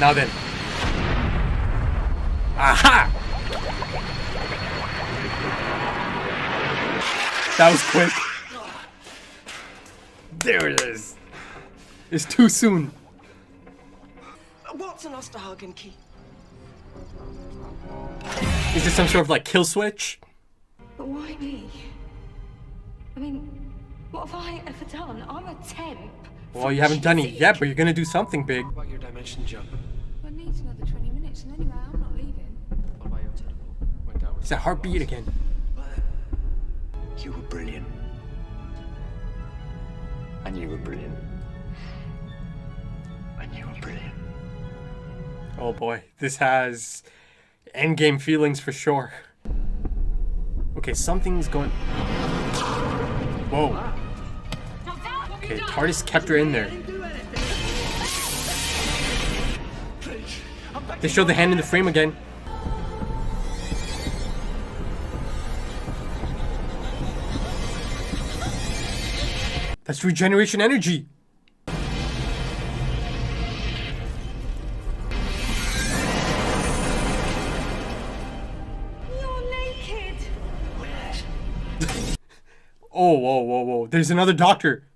Now then. Aha! That was quick. There it is. It's too soon. What's an Osterhagen key? Is this some sort of like kill switch? But why me? I mean, what have I ever done? I'm a temp. Well, you haven't done it yet, but you're gonna do something big. What about your dimension jump? I need another 20 minutes, and anyway, I'm not leaving. What about your teleport? Went down with It's that heartbeat again. You were brilliant. And you were brilliant. And you were brilliant. Oh boy, this has endgame feelings for sure. Okay, something's going... Whoa. Okay, Tardis kept her in there. They showed the hand in the frame again. That's regeneration energy. You're naked. Oh, whoa, whoa, whoa. There's another doctor.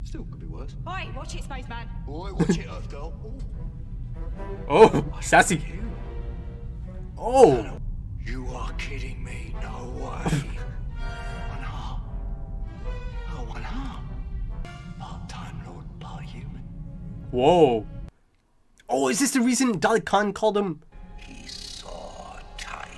Still could be worse. Oi, watch it, spaceman. Boy, watch it, Earth girl. Oh, sassy. Oh. You are kidding me. No way. One half. Oh, one half. Part-time Lord, part-human. Whoa. Oh, is this the reason Dalek Khan called him? He saw time,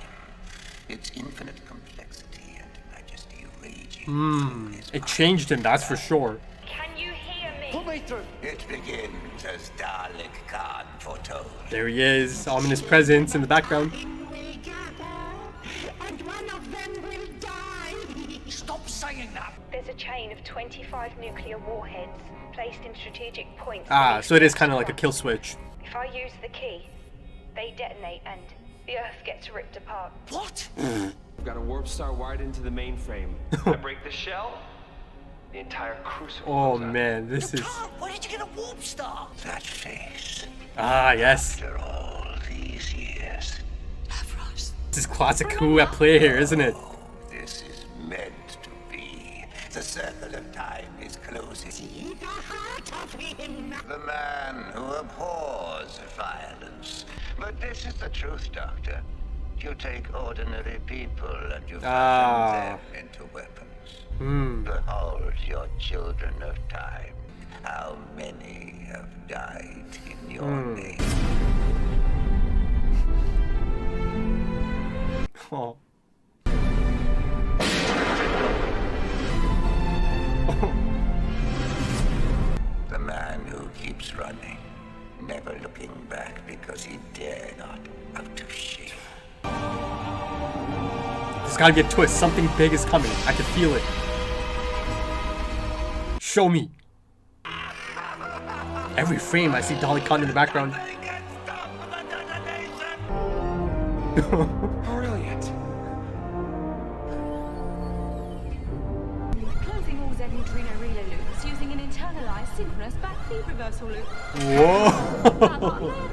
its infinite complexity and majesty raging through his It changed him, that's for sure. Can you hear me? Put me through. It begins as Dalek Khan foretold. There he is, ominous presence in the background. We gather, and one of them will die. Stop saying that. There's a chain of 25 nuclear warheads placed in strategic points. Ah, so it is kind of like a kill switch. If I use the key, they detonate and the Earth gets ripped apart. What? We've got a warp star wired into the mainframe. I break the shell, the entire crucible. Oh comes out. man, this is... Where did you get a warp star? That face, Ah, yes. after all these years. Avros. This is classic Who at play here, isn't it? Oh, this is meant to be. The circle of time is closing. See the heart of him. The man who abhors violence. But this is the truth, Doctor. You take ordinary people and you fashion them into weapons. Behold your children of time. How many have died in your name? Oh. The man who keeps running, never looking back because he dare not, out of shame. There's gotta be a twist. Something big is coming. I can feel it. Show me. Every frame I see Dalek Khan in the background. Brilliant. Closing all Z neutrino relay loops using an internalized synchronous backfeed reversal loop. Whoa.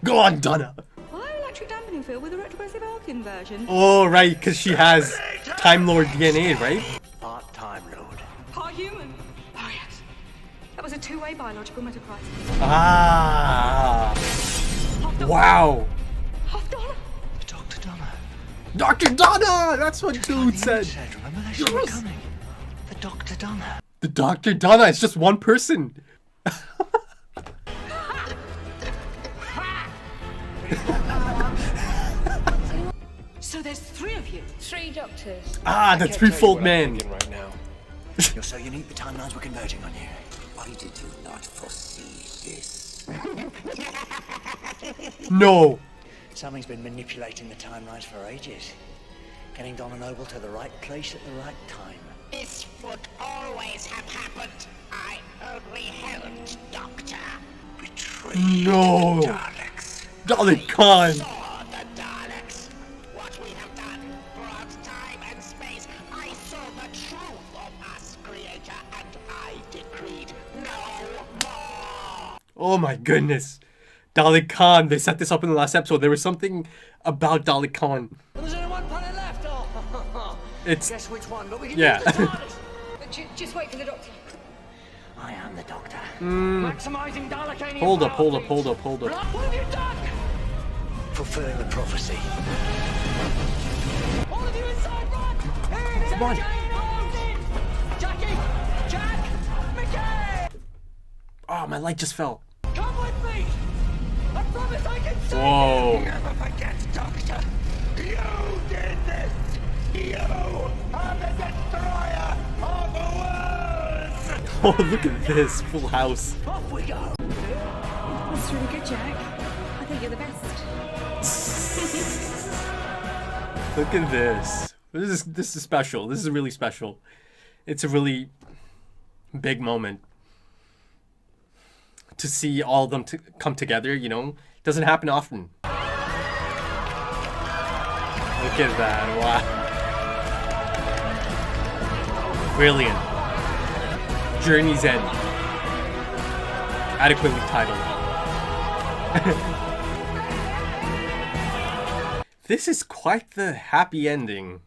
Go on, Donna. Bioelectric dampening field with a retrogressive arc inversion. Oh, right, because she has Time Lord DNA, right? Part-time Lord. Part human. Oh yes. That was a two-way biological metacrisis. Ah. Half dollar. Wow. Half dollar. Dr. Donna. Dr. Donna! That's what dude said. Remember that she was coming. The Dr. Donna. The Dr. Donna, it's just one person. So there's three of you. 3 doctors. Ah, the Can't tell you threefold what I'm man. thinking right now. You're so unique, the timelines were converging on you. Why did you not foresee this? No. Something's been manipulating the timelines for ages. Getting Donna Noble to the right place at the right time. This would always have happened. I only helped, Doctor. Betrayed No. Daleks. Dalek Khan. Saw the Daleks. What we have done brought time and space. I saw the truth of us, Creator, and I decreed no more. Oh my goodness. Dalek Khan. They set this up in the last episode. There was something about Dalek Khan. There's only one planet left. Oh. It's Guess which one? But we can yeah. use the TARDIS. Just wait for the doctor. I am the Doctor. Maximizing Dalekanian Hold up, power, hold up, please. hold up, hold up. What have you done? Fulfilling the prophecy. All of you inside, run! Here it is, Come on. Jackie! Jack! Mickey! Oh, my light just fell. Come with me! I promise I can save Whoa. you! Never forget, Doctor! You did this! You are the destroyer of worlds! Oh, look at this full house. Off we go! That's really good, Jack. I think you're the best. Look at this. This is special. This is really special. It's a really big moment to see all of them come together. You know, it doesn't happen often. Look at that! Wow, brilliant. Journey's End. Adequately titled. This is quite the happy ending.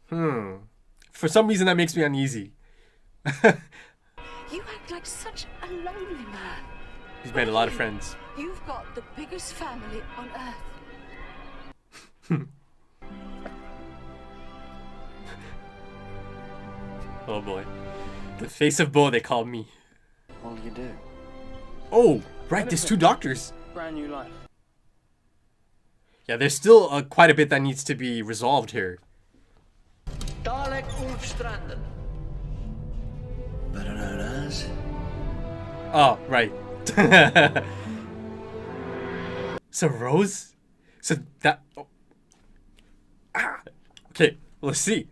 For some reason that makes me uneasy. You act like such a lonely man. He's made a lot of friends. You've got the biggest family on Earth. Oh boy. The face of Bo, they called me. What'll you do? Oh, right, there's two doctors. Brand new life. Yeah, there's still quite a bit that needs to be resolved here. Dalek Ulfstranden. Better known as... Oh, right. So Rose? So that... Oh. Ah. Okay, let's see.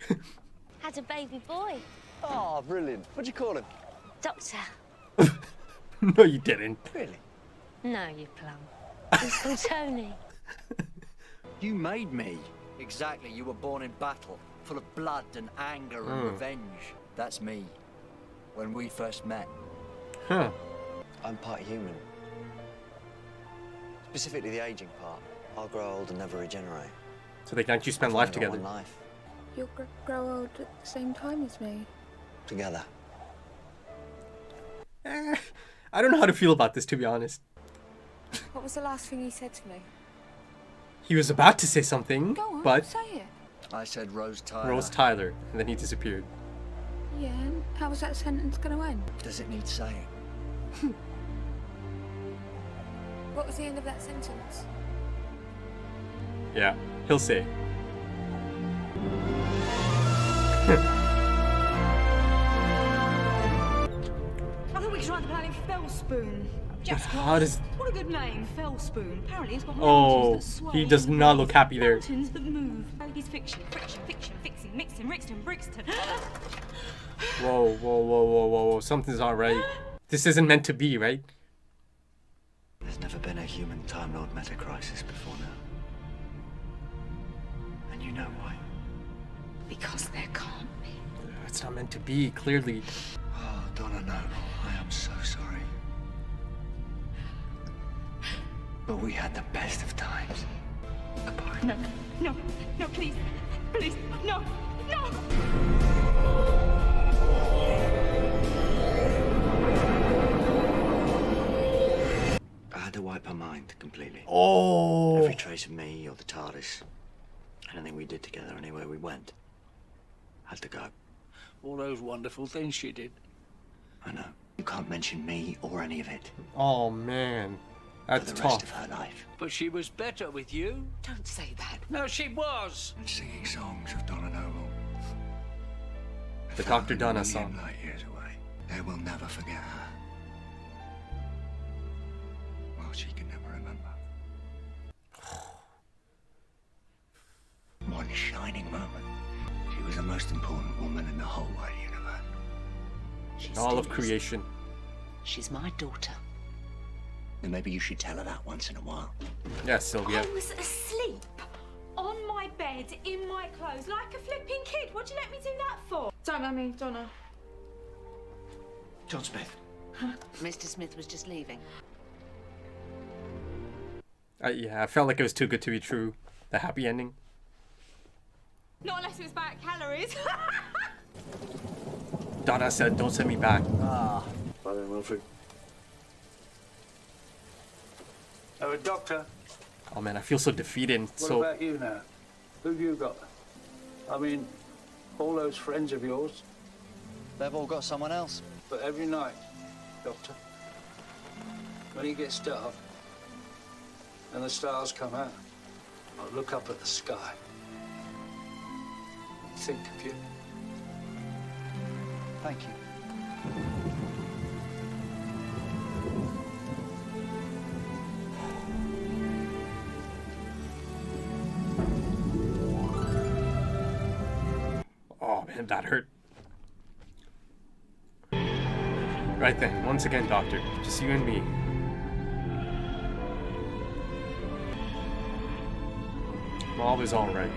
Had a baby boy. Oh, brilliant. What'd you call him? Doctor. No, you didn't. Really? No, you plum. He's called Tony. You made me. Exactly, you were born in battle, full of blood and anger and revenge. That's me. When we first met. Huh. I'm part human. Specifically the aging part. I'll grow old and never regenerate. So they can actually spend I've life only got together. one life. You'll grow old at the same time as me. Together. I don't know how to feel about this, to be honest. What was the last thing he said to me? He was about to say something, Go on, but say it. I said Rose Tyler. Rose Tyler, and then he disappeared. Yeah, and how was that sentence going to end? Does it need saying? What was the end of that sentence? Yeah, he'll say. I thought we could try the planet Fellspoon. Just How does... what a good name, Fellspoon. Apparently it's got Oh, mountains that sway. he does not look happy there. Mountains that move. Baby's fiction, friction, fiction, fixing, mixing, Rixton, Brixton. Whoa, whoa, whoa, whoa, whoa, whoa. Something's not right. This isn't meant to be, right? There's never been a human Time Lord meta crisis before now. And you know why? Because there can't be. It's not meant to be, clearly. Oh, Donna Noble, I am so sorry. But we had the best of times. Goodbye. No, no, no, please, please, no, no. I had to wipe her mind completely. Oh. Every trace of me or the TARDIS. Anything we did together, anywhere we went. Had to go. All those wonderful things she did. I know. You can't mention me or any of it Oh, man. for That's the rest tough. of her life. But she was better with you. Don't say that. No, she was. And singing songs of Donna Noble. The Dr. Donna A song. million light years away. They will never forget her. Well, she can never remember. One shining moment. She was the most important woman in the whole wide universe. In all of creation. She's my daughter. Then maybe you should tell her that once in a while. Yes, Sylvia. I was asleep on my bed in my clothes like a flipping kid. What'd you let me do that for? Don't let me, Donna. John Smith. Mr. Smith was just leaving. Yeah, I felt like it was too good to be true. The happy ending. Not unless it's about calories. Donna said, "Don't send me back." Bye then, Wilfred. Oh, Doctor, Oh man, I feel so defeated. And what so about you now? Who've you got? I mean, all those friends of yours, They've all got someone else. but every night, Doctor, when it gets dark and the stars come out, I look up at the sky and think of you. Thank you. oh man, that hurt. Right then, once again, Doctor, just you and me. All is all right.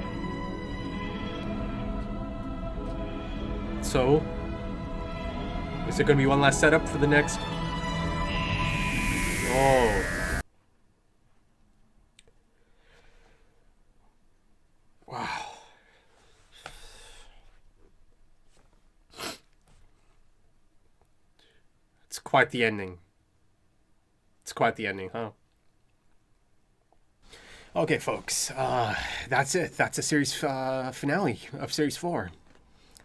So, is there going to be one last setup for the next? Oh. Wow. It's quite the ending. It's quite the ending, huh? Okay, folks. That's it. That's the series finale of Series 4.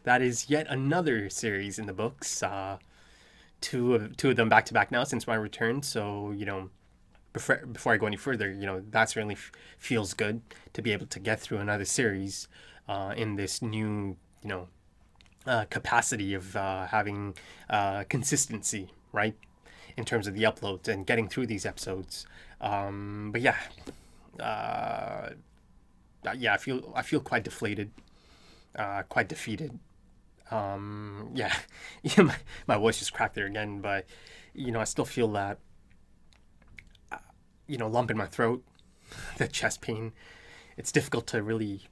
That is yet another series in the books. Two of them back to back now since my return. So, you know, before I go any further, you know, that certainly feels good to be able to get through another series in this new, you know, capacity of having consistency, right, in terms of the uploads and getting through these episodes. But yeah, I feel quite deflated, quite defeated. Yeah, my voice just cracked there again, but you know, I still feel that, you know, lump in my throat, the chest pain. It's difficult to really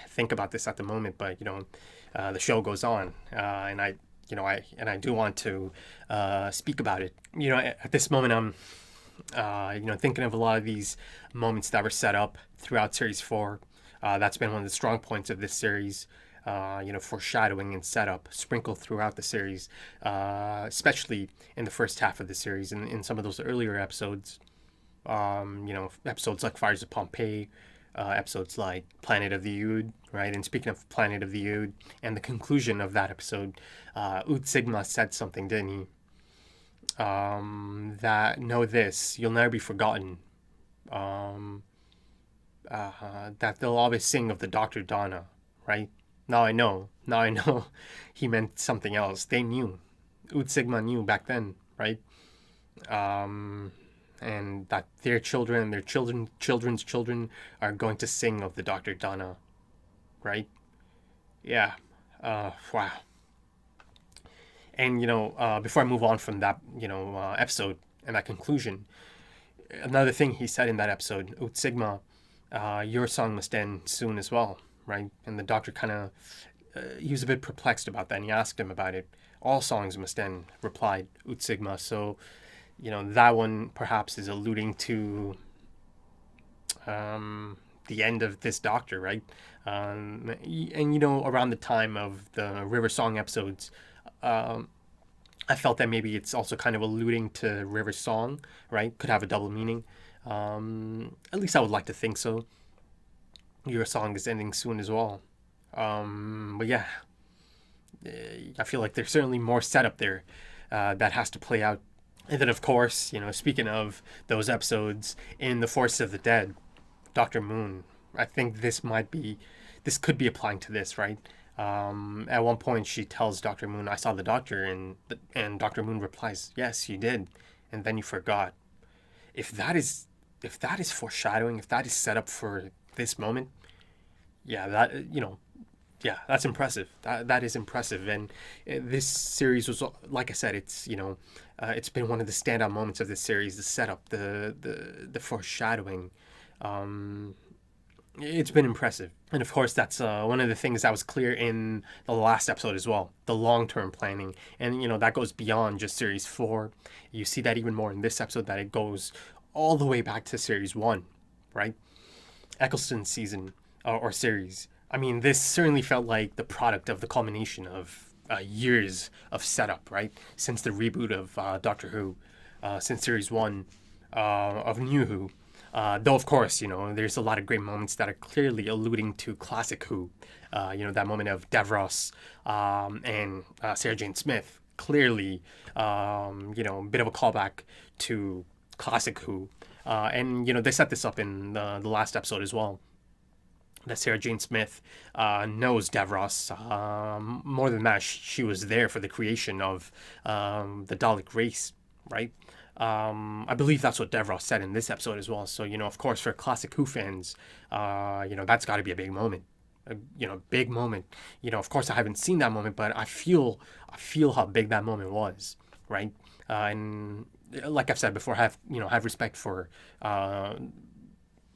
think about this at the moment, but you know, the show goes on, and I do want to speak about it. You know, at this moment, I'm you know, thinking of a lot of these moments that were set up throughout Series 4. That's been one of the strong points of this series. You know, foreshadowing and setup sprinkled throughout the series, especially in the first half of the series and in some of those earlier episodes. You know, episodes like Fires of Pompeii, episodes like Planet of the Ood, right? And speaking of Planet of the Ood and the conclusion of that episode, Ood Sigma said something, didn't he? That know this, you'll never be forgotten. That they'll always sing of the Dr. Donna, right? Now I know he meant something else. They knew. Ood Sigma knew back then, right? And that their children and their children's children are going to sing of the Dr. Donna, right? Yeah. Wow. And, you know, before I move on from that, you know, episode and that conclusion, another thing he said in that episode, Ood Sigma, your song must end soon as well, right? And the doctor kind of, he was a bit perplexed about that, and he asked him about it. All songs must end, replied Ood Sigma. So, you know, that one perhaps is alluding to the end of this Doctor, right? And, you know, around the time of the River Song episodes, I felt that maybe it's also kind of alluding to River Song, right? Could have a double meaning. At least I would like to think so. Your song is ending soon as well. But yeah, I feel like there's certainly more setup there that has to play out. And then, of course, you know, speaking of those episodes in The Force of the Dead, Dr. Moon, I think this could be applying to this, right? At one point, she tells Dr. Moon, "I saw the doctor," and Dr. Moon replies, "Yes, you did, and then you forgot." If that is foreshadowing, if that is set up for this moment, yeah, that's impressive. That is impressive. And this series was, like I said, it's it's been one of the standout moments of this series. The setup, the foreshadowing. It's been impressive. And of course, that's one of the things that was clear in the last episode as well, the long-term planning. And, you know, that goes beyond just Series 4. You see that even more in this episode, that it goes all the way back to Series 1, right? Eccleston's season or series. I mean, this certainly felt like the product of the culmination of years of setup, right? Since the reboot of Doctor Who, since Series 1 of New Who. Though, of course, there's a lot of great moments that are clearly alluding to classic Who. That moment of Davros and Sarah Jane Smith. Clearly, a bit of a callback to classic Who. And they set this up in the last episode as well. That Sarah Jane Smith knows Davros. More than that, she was there for the creation of the Dalek race, right? I believe that's what Davros said in this episode as well. So, of course, for classic Who fans, that's got to be a big moment. Big moment. Of course, I haven't seen that moment, but I feel how big that moment was, right? And like I've said before, I have respect for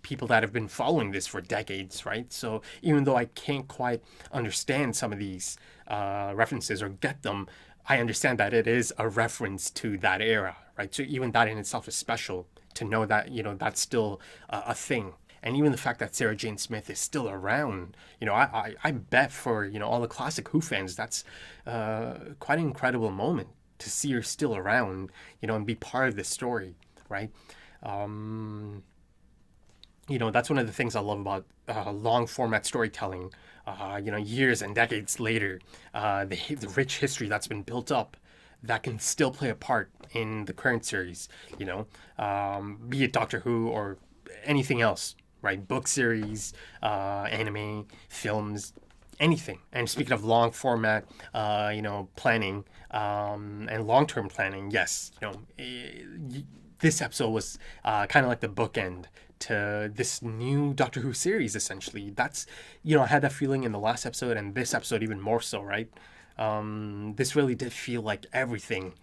people that have been following this for decades, right? So even though I can't quite understand some of these references or get them, I understand that it is a reference to that era, right? So even that in itself is special to know that, that's still a thing. And even the fact that Sarah Jane Smith is still around, I bet for, all the classic Who fans, that's quite an incredible moment to see her still around, and be part of this story, right? That's one of the things I love about long format storytelling. Years and decades later, the rich history that's been built up that can still play a part in the current series, be it Doctor Who or anything else, right? Book series, anime, films, anything. And speaking of long format, planning and long-term planning, yes, this episode was kind of like the bookend to this new Doctor Who series, essentially. That's, I had that feeling in the last episode and this episode even more so, right? This really did feel like everything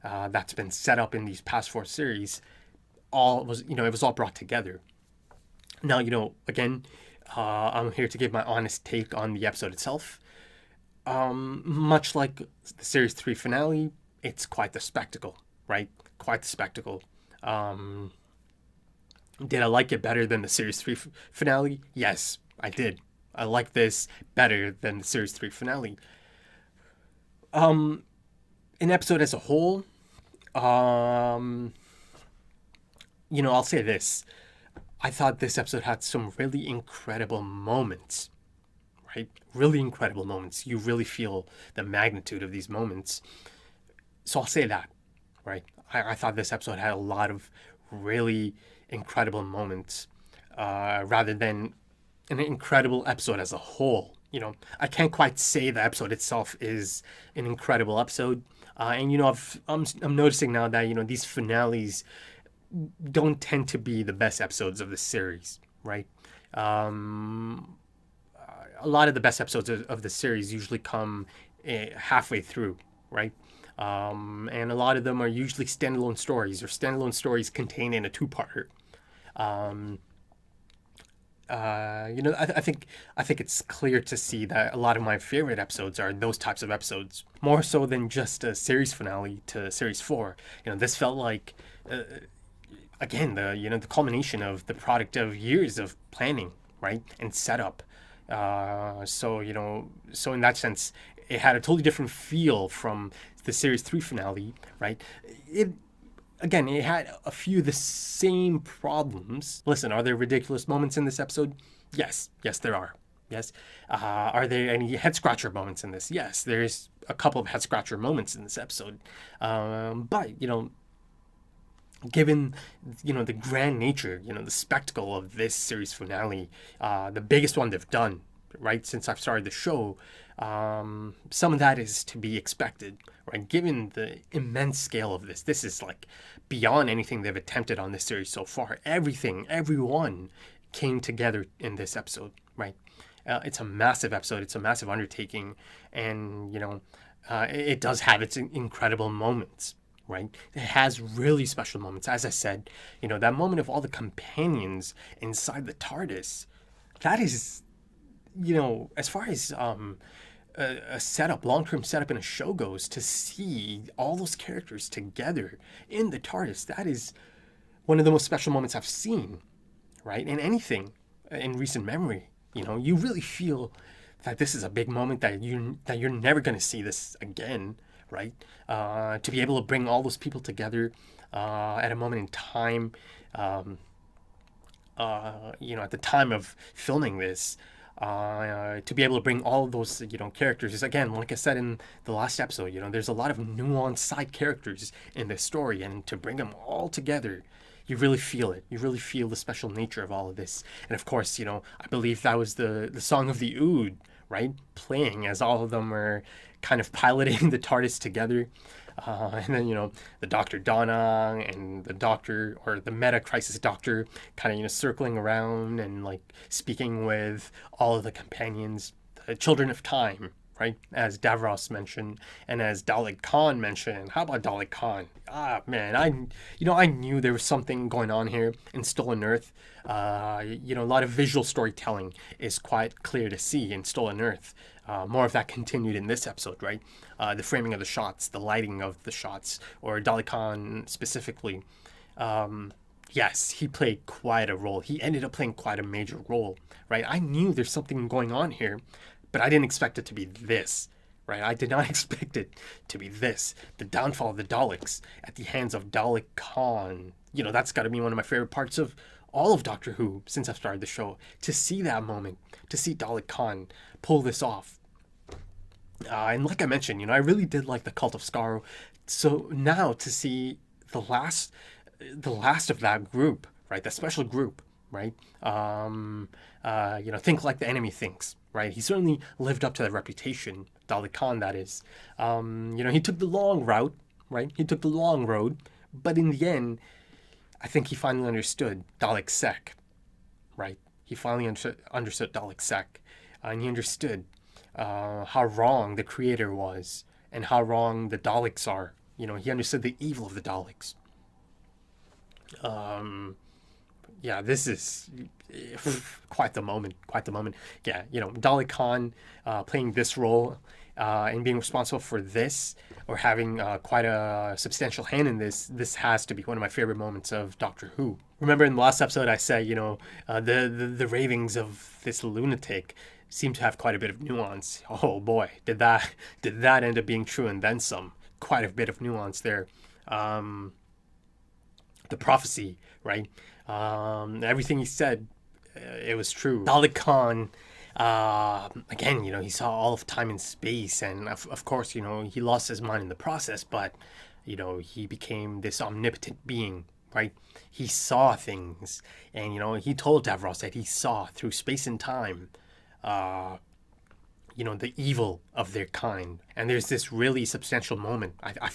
that's been set up in these past 4 series it was all brought together. Now, again, I'm here to give my honest take on the episode itself. Much like the Series 3 finale, it's quite the spectacle, right? Quite the spectacle. Did I like it better than the Series 3 finale? Yes, I did. I like this better than the Series 3 finale. An episode as a whole, I'll say this. I thought this episode had some really incredible moments, right? Really incredible moments. You really feel the magnitude of these moments. So I'll say that, right? I thought this episode had a lot of really incredible moments, rather than an incredible episode as a whole. I can't quite say the episode itself is an incredible episode. And I'm noticing now that these finales don't tend to be the best episodes of the series, right? A lot of the best episodes of the series usually come halfway through, right? And a lot of them are usually standalone stories or standalone stories contained in a 2-parter. I think it's clear to see that a lot of my favorite episodes are those types of episodes, more so than just a series finale to Series 4. This felt like, again, the culmination of the product of years of planning, right, and setup. So in that sense, it had a totally different feel from the Series 3 finale, right? It had a few of the same problems. Listen, are there ridiculous moments in this episode? Yes, there are. Yes. Are there any head-scratcher moments in this? Yes, there's a couple of head-scratcher moments in this episode. But, given, the grand nature, the spectacle of this series finale, the biggest one they've done, right, since I've started the show, some of that is to be expected, right? Given the immense scale of this is like beyond anything they've attempted on this series so far. Everyone came together in this episode, right? It's a massive episode. It's a massive undertaking. And, it does have its incredible moments, right? It has really special moments. As I said, that moment of all the companions inside the TARDIS, that is, as far as a setup, long-term setup in a show goes, to see all those characters together in the TARDIS, that is one of the most special moments I've seen, right? In anything in recent memory, you really feel that this is a big moment, that you're never going to see this again, right? To be able to bring all those people together at a moment in time, at the time of filming this, to be able to bring all of those, characters. Again, like I said in the last episode, there's a lot of nuanced side characters in this story, and to bring them all together, you really feel it. You really feel the special nature of all of this. And of course, I believe that was the Song of the Ood, right? Playing as all of them are kind of piloting the TARDIS together. And then, the Dr. Donna and the Doctor, or the Meta Crisis Doctor, kind of, circling around and, like, speaking with all of the companions, the Children of Time, right? As Davros mentioned, and as Dalek Khan mentioned. How about Dalek Khan? Ah, man, I knew there was something going on here in Stolen Earth. A lot of visual storytelling is quite clear to see in Stolen Earth. More of that continued in this episode, right? The framing of the shots, the lighting of the shots, or Dalek Khan specifically. Yes, he played quite a role. He ended up playing quite a major role, right? I knew there's something going on here, but I didn't expect it to be this, right? I did not expect it to be this. The downfall of the Daleks at the hands of Dalek Khan. That's got to be one of my favorite parts of all of Doctor Who since I've started the show. To see that moment, to see Dalek Khan pull this off. And like I mentioned, I really did like the Cult of Skaro. So now to see the last of that group, right? That special group, right? Think like the enemy thinks, right? He certainly lived up to that reputation, Dalek Khan, that is. He took the long route, right? He took the long road, but in the end, I think he finally understood Dalek Sec, right? He finally understood Dalek Sec, and he understood how wrong the Creator was, and how wrong the Daleks are. He understood the evil of the Daleks. This is quite the moment. Yeah, Dalek Khan playing this role and being responsible for this, or having quite a substantial hand in this has to be one of my favorite moments of Doctor Who. Remember in the last episode I said, the ravings of this lunatic seem to have quite a bit of nuance. Oh boy, did that end up being true, and then some. Quite a bit of nuance there. The prophecy, right? Everything he said, it was true. Dalek Khan, again, he saw all of time and space, and of course, he lost his mind in the process, but, he became this omnipotent being, right? He saw things, and, he told Davros that he saw through space and time, the evil of their kind. And there's this really substantial moment. I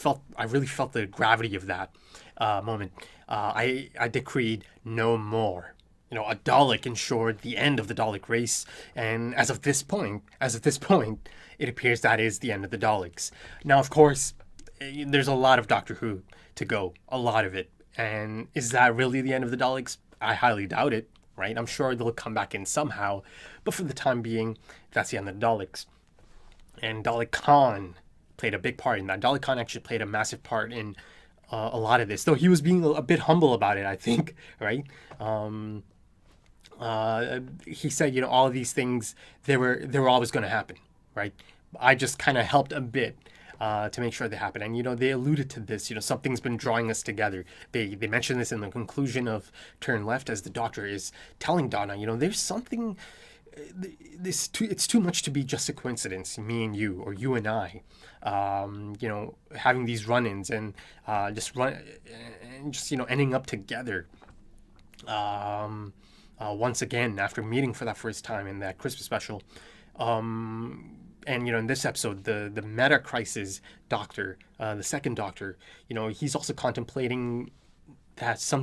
really felt the gravity of that moment. I decreed no more. A Dalek ensured the end of the Dalek race, and as of this point, it appears that is the end of the Daleks. Now, of course, there's a lot of Doctor Who to go, a lot of it. And is that really the end of the Daleks? I highly doubt it, right? I'm sure they'll come back in somehow, but for the time being, that's the end of the Daleks. And Dalek Khan played a big part in that. Dalek Khan actually played a massive part in a lot of this, though he was being a bit humble about it, I think, right? He said, all of these things, they were always going to happen, right? I just kind of helped a bit to make sure they happen. And, they alluded to this, something's been drawing us together. They mentioned this in the conclusion of Turn Left, as the Doctor is telling Donna, there's something, it's too much to be just a coincidence, me and you, or you and I, having these run-ins and just ending up together. Once again, after meeting for that first time in that Christmas special. And, in this episode, the Meta Crisis Doctor, the second Doctor, he's also contemplating that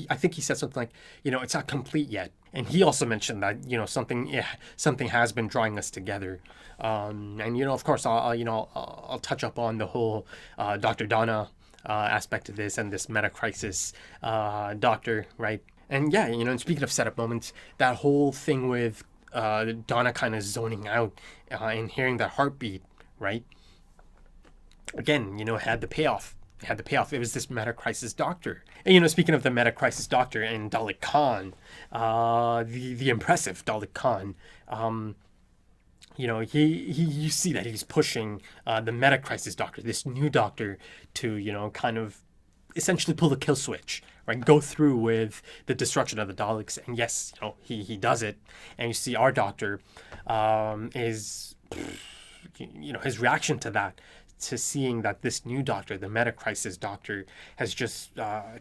I think he said something like, it's not complete yet. And he also mentioned that, something has been drawing us together. And, of course, I'll touch up on the whole Dr. Donna aspect of this, and this Meta Crisis Doctor, right? And yeah, and speaking of setup moments, that whole thing with Donna kind of zoning out and hearing that heartbeat, right? Again, had the payoff They had the payoff. It was this meta-crisis doctor. And, you know, speaking of the meta-crisis doctor and Dalek Khan, the impressive Dalek Khan, you know, you see that he's pushing the meta-crisis doctor, this new doctor, to, you know, kind of essentially pull the kill switch, right? Go through with the destruction of the Daleks. And yes, you know, he does it. And you see our doctor is, you know, his reaction to that, to seeing that this new doctor, the meta-crisis doctor, has just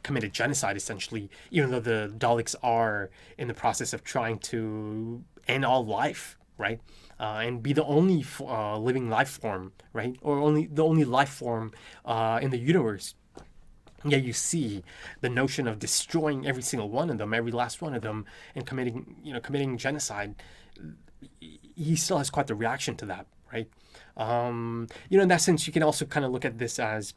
committed genocide, essentially, even though the Daleks are in the process of trying to end all life, right? And be the only living life form, right? Or the only life form in the universe. Yeah, you see the notion of destroying every single one of them, every last one of them, and committing genocide. He still has quite the reaction to that, right? You know, in that sense, you can also kind of look at this as,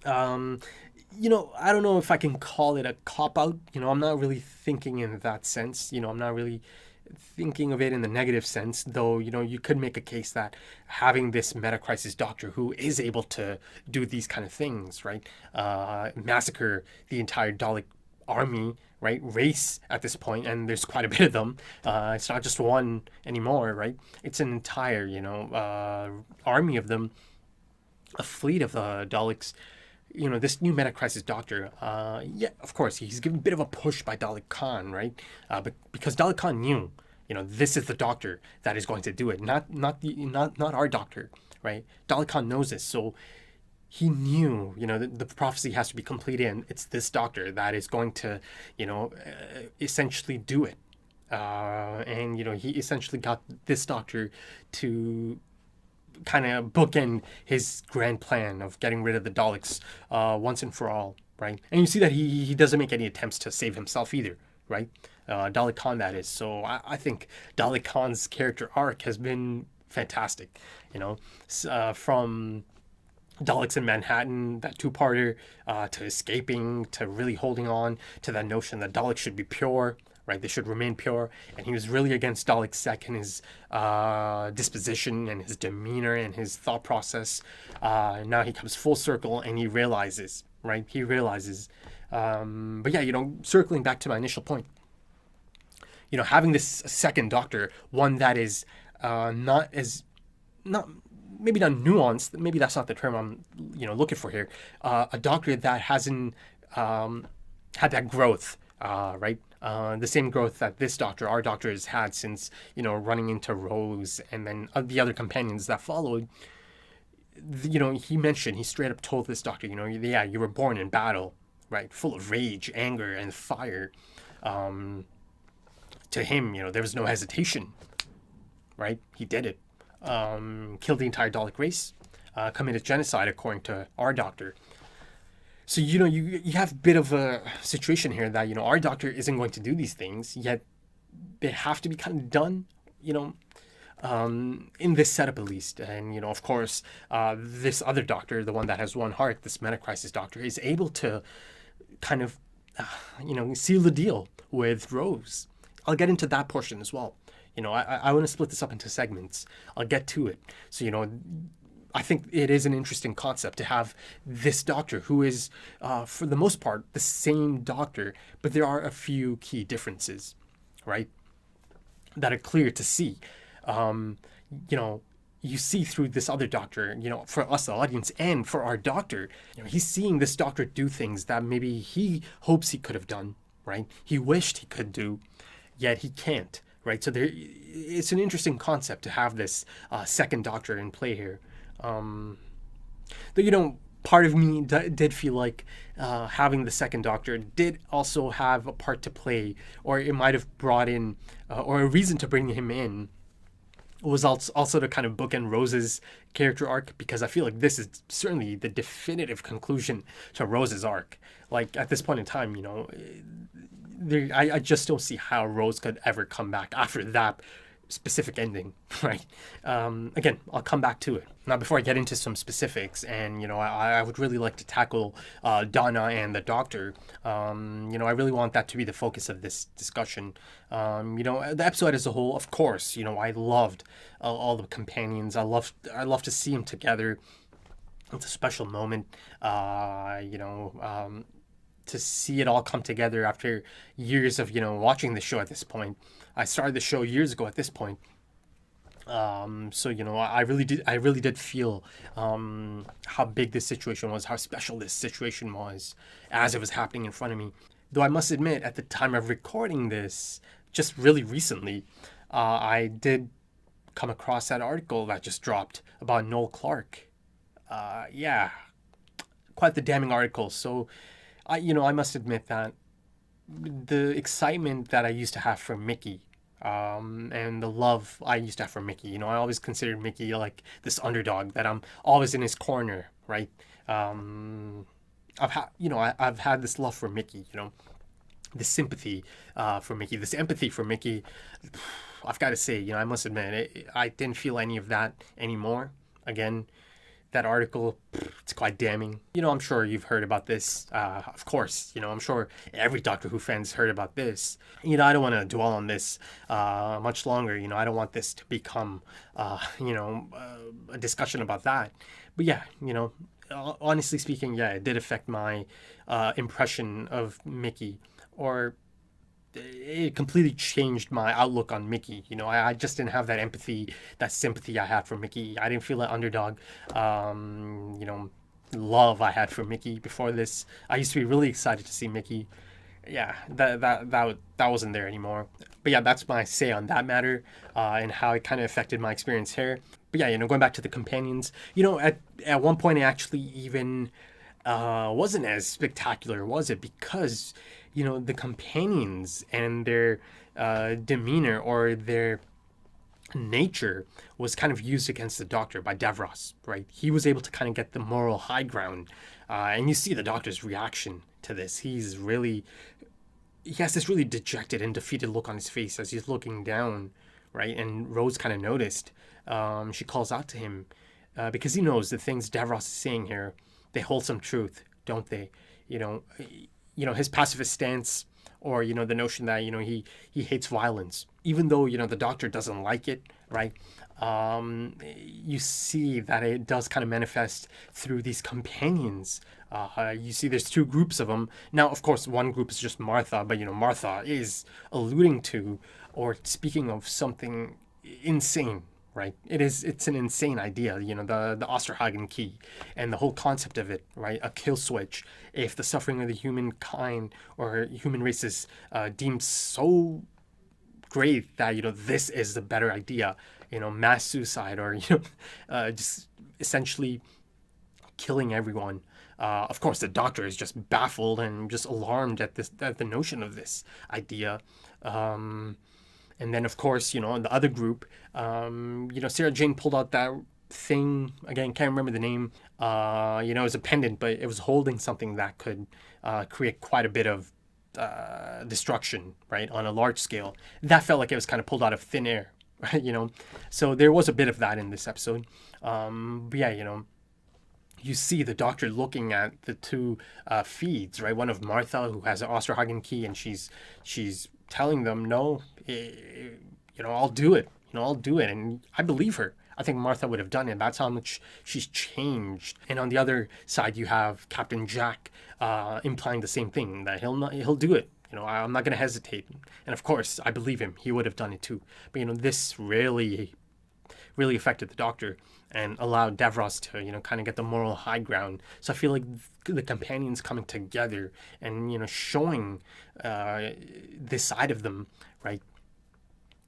you know, I don't know if I can call it a cop-out. You know, I'm not really thinking in that sense. You know, I'm not really thinking of it in the negative sense, though, you know, you could make a case that having this meta-crisis doctor who is able to do these kind of things, right, massacre the entire Dalek army, right, race at this point, and there's quite a bit of them. It's not just one anymore, right? It's an entire, you know, army of them, a fleet of Daleks. You know, this new meta-crisis doctor, yeah, of course, he's given a bit of a push by Dalek Khan, right? But because Dalek Khan knew, you know, this is the doctor that is going to do it, not our doctor, right? Dalek Khan knows this, so he knew, you know, the prophecy has to be completed, and it's this doctor that is going to, you know, essentially do it. And, you know, he essentially got this doctor to kind of bookend his grand plan of getting rid of the Daleks once and for all, right? And you see that he doesn't make any attempts to save himself either, right? Dalek Khan, that is. So I think Dalek Khan's character arc has been fantastic, you know, from Daleks in Manhattan, that two-parter, to escaping, to really holding on to that notion that Daleks should be pure, right? They should remain pure. And he was really against Dalek Sec and his disposition and his demeanor and his thought process. Now he comes full circle and he realizes, right? He realizes. But yeah, you know, circling back to my initial point, you know, having this second doctor, one that is maybe not nuanced, maybe that's not the term I'm, you know, looking for here. A doctor that hasn't had that growth, right? The same growth that this doctor, our doctor, has had since, you know, running into Rose and then the other companions that followed. You know, he straight up told this doctor, you know, yeah, you were born in battle, right? Full of rage, anger, and fire. To him, you know, there was no hesitation, right? He did it. Killed the entire Dalek race, committed genocide according to our doctor. So, you know, you have a bit of a situation here that, you know, our doctor isn't going to do these things, yet they have to be kind of done, you know, in this setup at least. And, you know, of course, this other doctor, the one that has one heart, this meta-crisis doctor, is able to kind of, you know, seal the deal with Rose. I'll get into that portion as well. You know, I want to split this up into segments. I'll get to it. So, you know, I think it is an interesting concept to have this doctor who is, for the most part, the same doctor, but there are a few key differences, right, that are clear to see. You know, you see through this other doctor, you know, for us, the audience, and for our doctor, you know, he's seeing this doctor do things that maybe he hopes he could have done, right? He wished he could do, yet he can't, right? So it's an interesting concept to have this second doctor in play here. Though, you know, part of me did feel like having the second doctor did also have a part to play, or it might have brought in, or a reason to bring him in, was also to kind of bookend Rose's character arc, because I feel like this is certainly the definitive conclusion to Rose's arc. Like, at this point in time, you know, I just don't see how Rose could ever come back after that specific ending, right? Again, I'll come back to it. Now, before I get into some specifics, and, you know, I would really like to tackle Donna and the Doctor. You know, I really want that to be the focus of this discussion. You know, the episode as a whole, of course, you know, I loved all the companions. I love to see them together. It's a special moment, to see it all come together after years of, watching the show at this point. I started the show years ago at this point. So I really did feel how big this situation was, how special this situation was as it was happening in front of me. Though I must admit, at the time of recording this, just really recently, I did come across that article that just dropped about Noel Clarke. Yeah, quite the damning article. So, I must admit that the excitement that I used to have for Mickey, and the love I used to have for Mickey, I always considered Mickey like this underdog that I'm always in his corner, right? I've had this love for Mickey, this sympathy for Mickey, this empathy for Mickey. I've got to say, I must admit, I didn't feel any of that anymore. Again, that article, it's quite damning. I'm sure you've heard about this. Of course, I'm sure every Doctor Who fan's heard about this. I don't want to dwell on this much longer. I don't want this to become, a discussion about that. But yeah, honestly speaking, yeah, it did affect my impression of Mickey, or it completely changed my outlook on Mickey. I just didn't have that empathy, that sympathy I had for Mickey. I didn't feel that underdog, love I had for Mickey before this. I used to be really excited to see Mickey. Yeah, that wasn't there anymore. But yeah, that's my say on that matter, and how it kind of affected my experience here. But yeah, going back to the companions, at one point it actually even wasn't as spectacular, was it? Because the companions and their demeanor, or their nature, was kind of used against the Doctor by Davros, right? He was able to kind of get the moral high ground, and you see the Doctor's reaction to this. He has this really dejected and defeated look on his face as he's looking down, right? And Rose kind of noticed. She calls out to him, because he knows the things Davros is saying here, they hold some truth, don't they? His pacifist stance, or the notion that he hates violence, even though the Doctor doesn't like it, right? You see that it does kind of manifest through these companions. You see there's two groups of them. Now, of course, one group is just Martha, but Martha is alluding to, or speaking of, something insane, right? It's an insane idea, the Osterhagen key and the whole concept of it, right? A kill switch. If the suffering of the humankind or human race is deemed so great that this is the better idea, mass suicide, or just essentially killing everyone. Of course, the Doctor is just baffled and just alarmed at the notion of this idea. And then, of course, in the other group, Sarah Jane pulled out that thing, again, can't remember the name. It was a pendant, but it was holding something that could create quite a bit of destruction, right, on a large scale. That felt like it was kind of pulled out of thin air, right, So there was a bit of that in this episode. But yeah, you see the Doctor looking at the two feeds, right? One of Martha, who has an Osterhagen key, and she's telling them, no, I'll do it. I'll do it. And I believe her. I think Martha would have done it. That's how much she's changed. And on the other side, you have Captain Jack implying the same thing, that he'll do it. I'm not going to hesitate. And of course, I believe him. He would have done it too. But, this really, really affected the Doctor and allowed Davros to, kind of get the moral high ground. So I feel like the companions coming together and, showing this side of them, right,